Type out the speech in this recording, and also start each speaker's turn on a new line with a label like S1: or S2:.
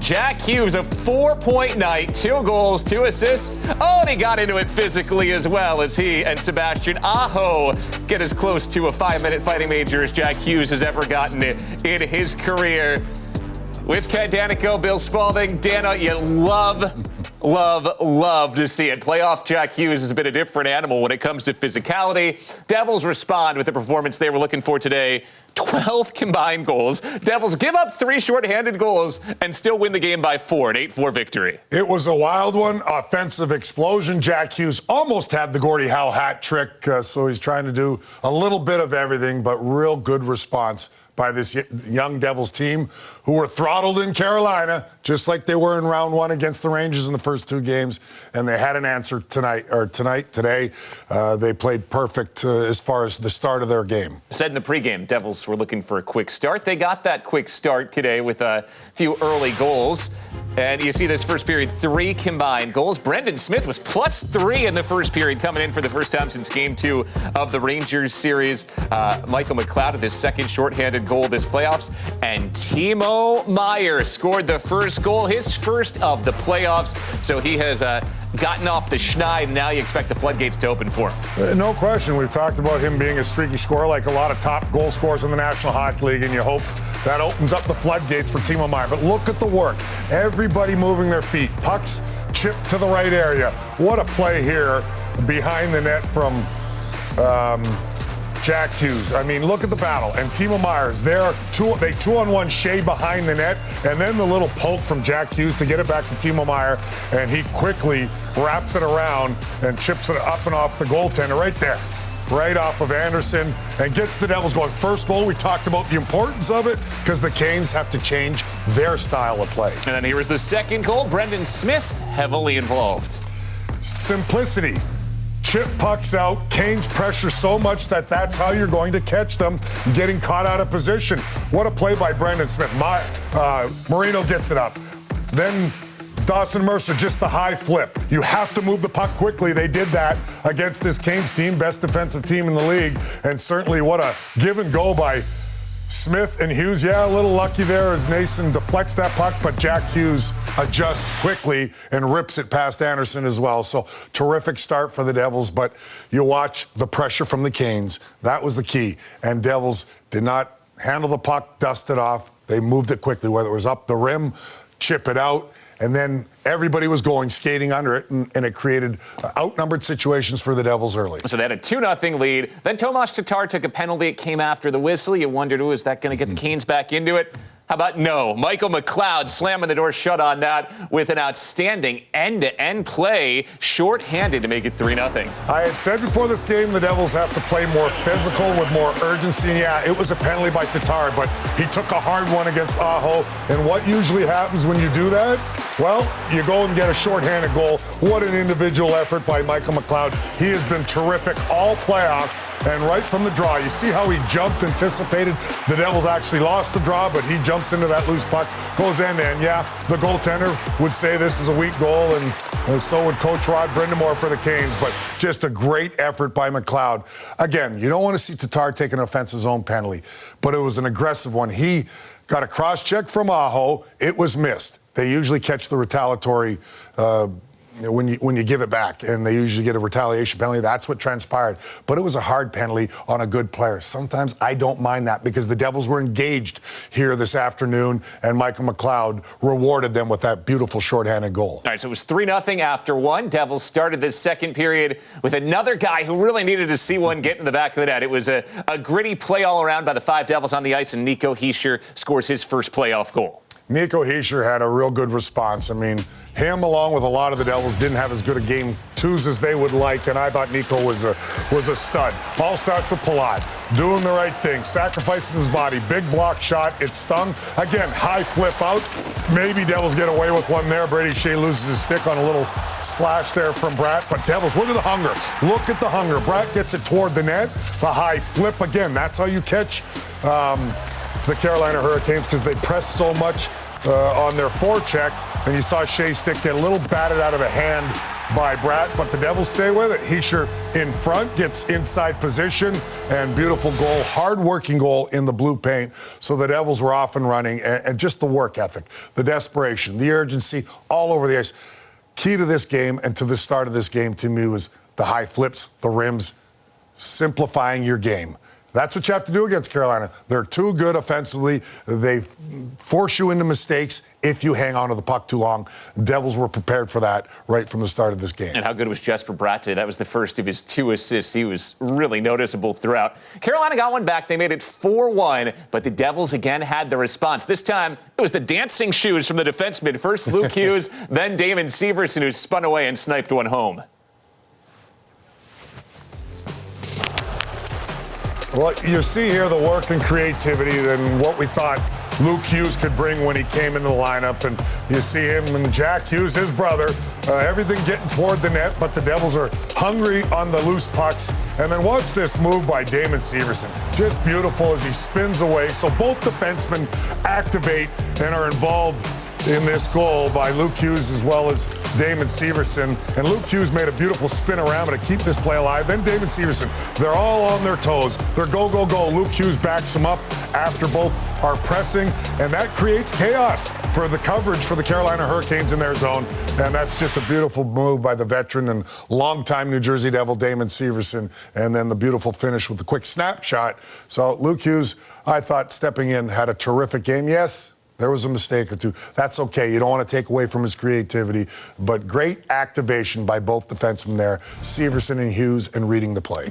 S1: Jack Hughes, a 4-point night, 2 goals, 2 assists. Oh, and he got into it physically as well as he and Sebastian Aho get as close to a 5-minute fighting major as Jack Hughes has ever gotten in his career. With Ken Danico, Bill Spalding, Dana, you love to see it. Playoff Jack Hughes has been a different animal when it comes to physicality. Devils respond with the performance they were looking for today. 12 combined goals. Devils give up 3 shorthanded goals and still win the game by 4, an 8-4 victory.
S2: It was a wild one, offensive explosion. Jack Hughes almost had the Gordie Howe hat trick, so he's trying to do a little bit of everything, but real good response by this young Devils team who were throttled in Carolina, just like they were in round 1 against the Rangers in the first 2 games, and they had an answer today. They played perfect as far as the start of their game.
S1: Said in the pregame, Devils were looking for a quick start. They got that quick start today with a few early goals. And you see this first period, 3 combined goals. Brendan Smith was +3 in the first period, coming in for the first time since Game 2 of the Rangers series. Michael McLeod with his second shorthanded goal this playoffs. And Timo Meier scored the first goal, his first of the playoffs. So he has gotten off the schneid. Now you expect the floodgates to open for him.
S2: No question. We've talked about him being a streaky scorer like a lot of top goal scorers in the National Hockey League, and you hope that opens up the floodgates for Timo Meier. But look at the work. Everybody moving their feet. Pucks chipped to the right area. What a play here behind the net from Jack Hughes. I mean, look at the battle. And Timo Meier's there. They 2-on-1 shade behind the net. And then the little poke from Jack Hughes to get it back to Timo Meier. And he quickly wraps it around and chips it up and off the goaltender right there. Right off of Anderson and gets the Devils going. First goal, we talked about the importance of it because the Canes have to change their style of play.
S1: And then here was the second goal. Brendan Smith heavily involved.
S2: Simplicity. Chip pucks out. Canes pressure so much that's how you're going to catch them getting caught out of position. What a play by Brendan Smith. Marino gets it up. Then Dawson Mercer, just the high flip. You have to move the puck quickly. They did that against this Canes team, best defensive team in the league. And certainly what a give and go by Smith and Hughes. Yeah, a little lucky there as Nason deflects that puck, but Jack Hughes adjusts quickly and rips it past Anderson as well. So terrific start for the Devils, but you watch the pressure from the Canes. That was the key. And Devils did not handle the puck, dust it off. They moved it quickly, whether it was up the rim, chip it out, and then everybody was skating under it, and it created outnumbered situations for the Devils early.
S1: So they had a 2-0 lead. Then Tomas Tatar took a penalty. It came after the whistle. You wondered, is that going to get the Canes back into it? How about no? Michael McLeod slamming the door shut on that with an outstanding end-to-end play, short-handed to make it 3-0.
S2: I had said before this game the Devils have to play more physical with more urgency. And yeah, it was a penalty by Tatar, but he took a hard one against Aho. And what usually happens when you do that? Well, you go and get a short-handed goal. What an individual effort by Michael McLeod. He has been terrific all playoffs, and right from the draw, you see how he jumped, anticipated. The Devils actually lost the draw, but he jumps into that loose puck, goes end-to-end. Yeah, the goaltender would say this is a weak goal, and so would Coach Rod Brindamore for the Canes, but just a great effort by McLeod. Again, you don't want to see Tatar take an offensive zone penalty, but it was an aggressive one. He got a cross-check from Aho. It was missed. They usually catch the retaliatory when you give it back, and they usually get a retaliation penalty. That's what transpired. But it was a hard penalty on a good player. Sometimes I don't mind that because the Devils were engaged here this afternoon, and Michael McLeod rewarded them with that beautiful shorthanded goal.
S1: All right, so it was 3-0 after one. Devils started this second period with another guy who really needed to see one get in the back of the net. It was a gritty play all around by the 5 Devils on the ice, and Nico Hischier scores his first playoff goal.
S2: Nico Hischier had a real good response. I mean, him along with a lot of the Devils didn't have as good a game 2s as they would like, and I thought Nico was a stud. All starts with Palat, doing the right thing, sacrificing his body, big block shot, it stung. Again, high flip out. Maybe Devils get away with one there. Brady Shea loses his stick on a little slash there from Bratt, but Devils, look at the hunger. Look at the hunger. Bratt gets it toward the net. The high flip again. That's how you catch the Carolina Hurricanes, because they press so much on their forecheck, and you saw Shea's stick get a little batted out of a hand by Bratt, but the Devils stay with it. Hischier in front, gets inside position, and beautiful goal, hard-working goal in the blue paint. So the Devils were off and running, and just the work ethic, the desperation, the urgency, all over the ice. Key to this game and to the start of this game to me was the high flips, the rims, simplifying your game. That's what you have to do against Carolina. They're too good offensively. They force you into mistakes if you hang on to the puck too long. Devils were prepared for that right from the start of this game.
S1: And how good was Jesper Bratt today? That was the first of his 2 assists. He was really noticeable throughout. Carolina got one back. They made it 4-1, but the Devils again had the response. This time, it was the dancing shoes from the defenseman. First Luke Hughes, then Damon Severson, who spun away and sniped one home.
S2: Well, you see here the work and creativity and what we thought Luke Hughes could bring when he came into the lineup. And you see him and Jack Hughes, his brother, everything getting toward the net, but the Devils are hungry on the loose pucks. And then watch this move by Damon Severson. Just beautiful as he spins away. So both defensemen activate and are involved in this goal by Luke Hughes as well as Damon Severson. And Luke Hughes made a beautiful spin around to keep this play alive. Then Damon Severson, they're all on their toes. They're go, go, go. Luke Hughes backs them up after both are pressing, and that creates chaos for the coverage for the Carolina Hurricanes in their zone. And that's just a beautiful move by the veteran and longtime New Jersey Devil, Damon Severson. And then the beautiful finish with the quick snapshot. So Luke Hughes, I thought, stepping in, had a terrific game. Yes, there was a mistake or two. That's okay. You don't want to take away from his creativity. But great activation by both defensemen there, Severson and Hughes, and reading the play.